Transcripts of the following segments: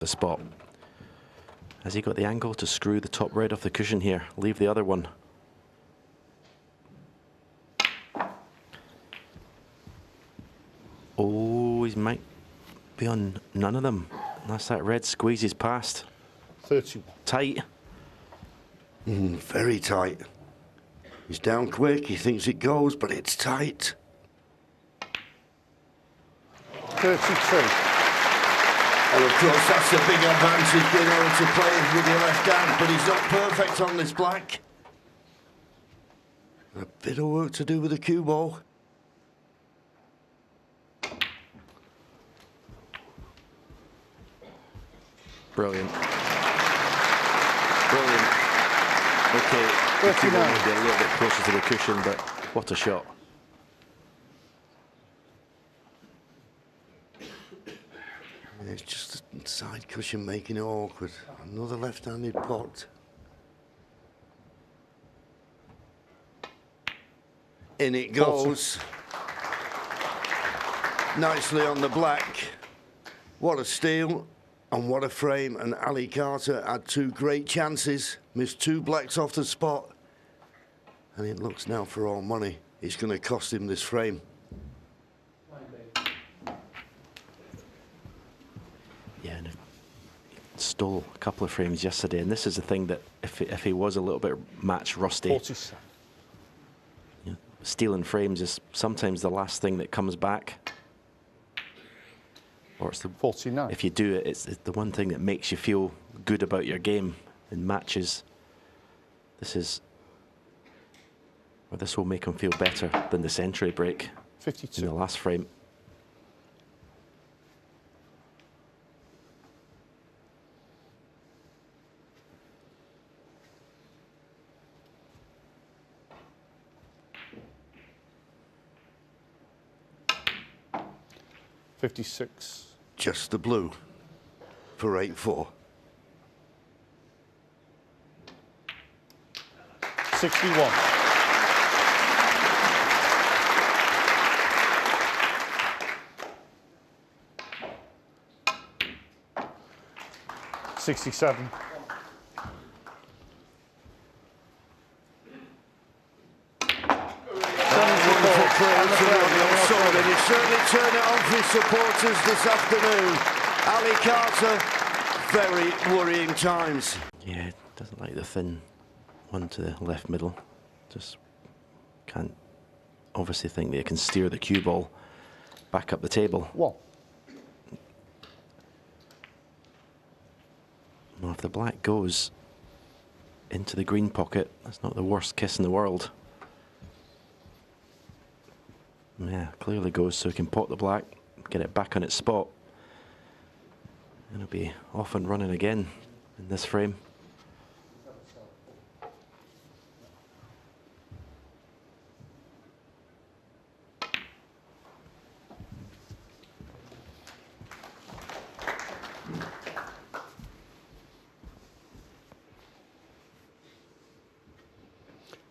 the spot. Has he got the angle to screw the top red off the cushion here? Leave the other one. Oh, he might be on none of them unless that red squeezes past. 31. Tight. Very tight. He's down quick, he thinks it goes, but it's tight. 32. And of course, that's a big advantage, being able to play with your left hand, but he's not perfect on this black. A bit of work to do with the cue ball. Brilliant. Brilliant. Okay, the cue ball may be a little bit closer to the cushion, but what a shot. It's just the side cushion making it awkward. Another left-handed pot. In it goes. Nicely on the black. What a steal and what a frame. And Ali Carter had two great chances. Missed two blacks off the spot. And it looks now for all money. It's going to cost him this frame. Yeah, and stole a couple of frames yesterday, and this is the thing that if he was a little bit match rusty, 47. You know, stealing frames is sometimes the last thing that comes back. Or it's the 49. If you do it, it's the one thing that makes you feel good about your game in matches. This is, or this will make him feel better than the century break 52. in the last frame. $56. Just the blue for 8-4. 61. $67. He certainly turned it on for his supporters this afternoon. Ali Carter, very worrying times. Yeah, doesn't like the thin one to the left middle. Just can't obviously think that he can steer the cue ball back up the table. What? Well, if the black goes into the green pocket, that's not the worst kiss in the world. Yeah, clearly goes, so he can pot the black, get it back on its spot. And it'll be off and running again in this frame.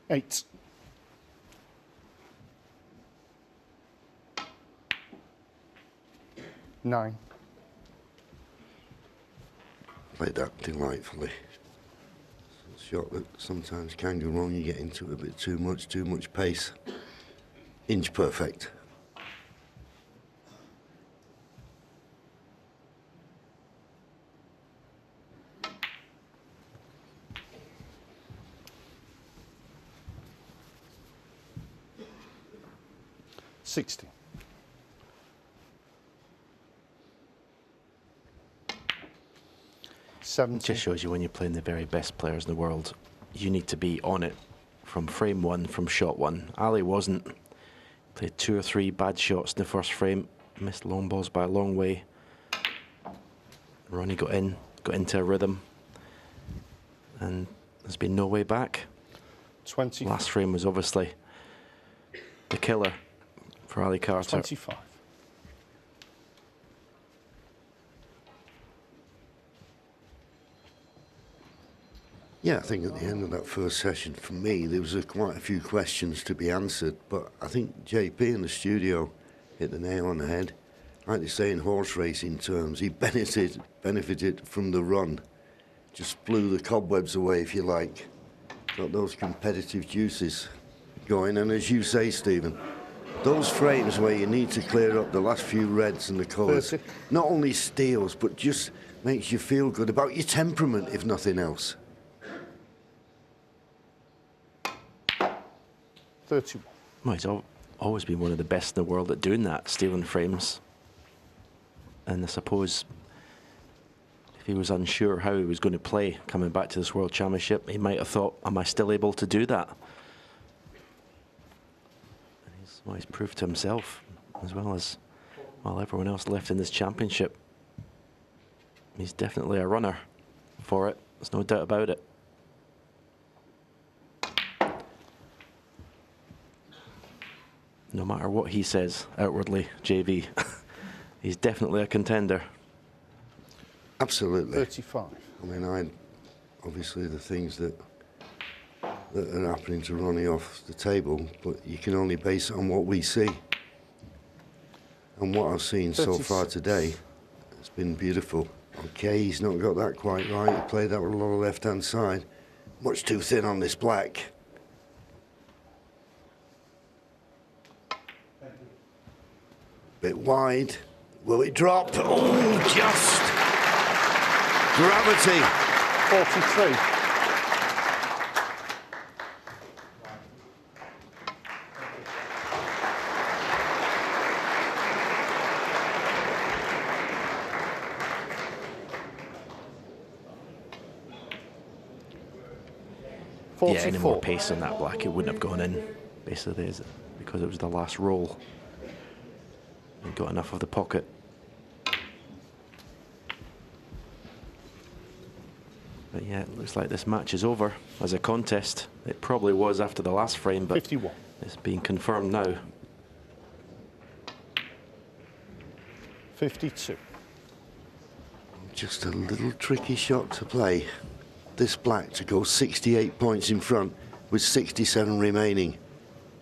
$8. $9. Played that delightfully. It's a shot that sometimes can go wrong. You get into it a bit too much pace. Inch perfect. $60. It just shows you when you're playing the very best players in the world, you need to be on it from frame one, from shot one. Ali wasn't. Played 2 or 3 bad shots in the first frame, missed long balls by a long way. Ronnie got into a rhythm, and there's been no way back. 20. Last frame was obviously the killer for Ali Carter. 25. Yeah, I think at the end of that first session, for me, there was quite a few questions to be answered, but I think JP in the studio hit the nail on the head. like they say in horse racing terms, he benefited from the run. Just blew the cobwebs away, if you like. Got those competitive juices going. And as you say, Stephen, those frames where you need to clear up the last few reds and the colours, 30. not only steals, but just makes you feel good about your temperament, if nothing else. 31. Well, he's always been one of the best in the world at doing that, stealing frames. And I suppose if he was unsure how he was going to play coming back to this World Championship, he might have thought, am I still able to do that? And he's proved to himself, as well as everyone else left in this championship. He's definitely a runner for it. There's no doubt about it. No matter what he says outwardly, JV, he's definitely a contender. Absolutely. 35. I mean, obviously the things that are happening to Ronnie off the table, but you can only base it on what we see. And what I've seen so far today, it's been beautiful. Okay, he's not got that quite right. He played that with a lot of left-hand side. Much too thin on this black. Bit wide. Will it drop? Oh, just gravity. 43. Yeah, any more pace on that black, it wouldn't have gone in. Basically, because it was the last roll. He got enough of the pocket. But yeah, it looks like this match is over as a contest. It probably was after the last frame, but 51. it's being confirmed now. 52. Just a little tricky shot to play. This black to go 68 points in front with 67 remaining.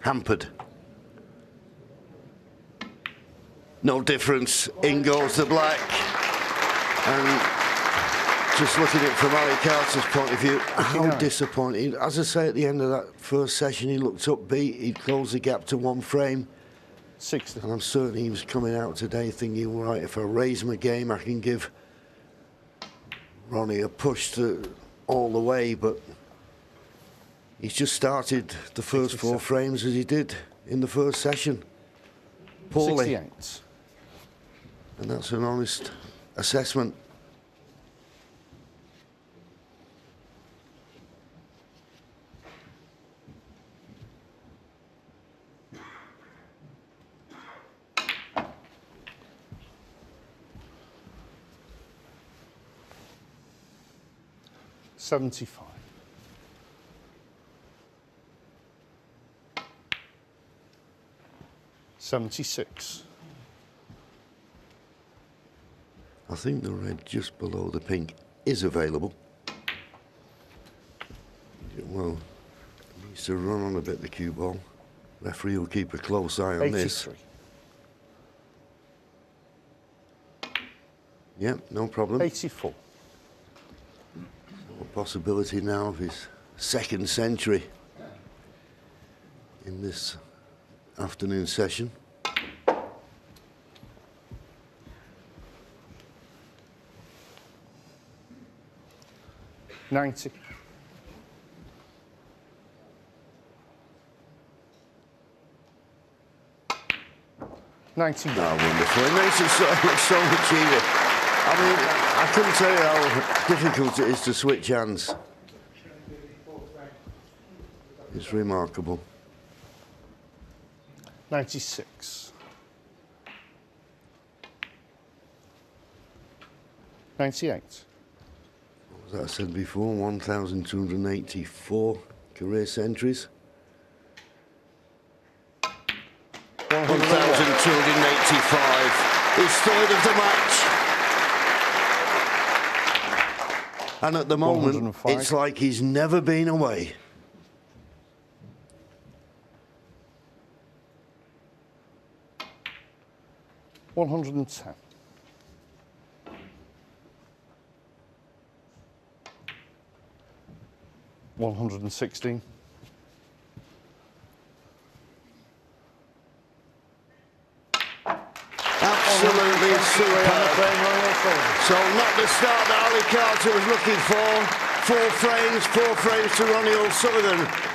Hampered. No difference. In goes the black. And just looking at it from Ali Carter's point of view, how disappointing. As I say, at the end of that first session, he looked upbeat. He'd closed the gap to one frame. 60. And I'm certain he was coming out today thinking, right, if I raise my game, I can give Ronnie a push all the way. But he's just started the first 67. four frames as he did in the first session. Poorly. 68. And that's an honest assessment. $75. $76. I think the red just below the pink is available. Well, it needs to run on a bit, the cue ball. Referee will keep a close eye on this. 83. Yep, no problem. 84. A possibility now of his second century in this afternoon session. $90. $91. Oh, wonderful. It makes it so much easier. I mean, I couldn't tell you how difficult it is to switch hands. It's remarkable. 96. 98. As I said before, 1,284 career centuries. 1,285. His third of the match. And at the moment, 105. it's like he's never been away. 110. $116. Absolutely superb. So not the start that Ali Carter was looking for. 4 frames to Ronnie O'Sullivan.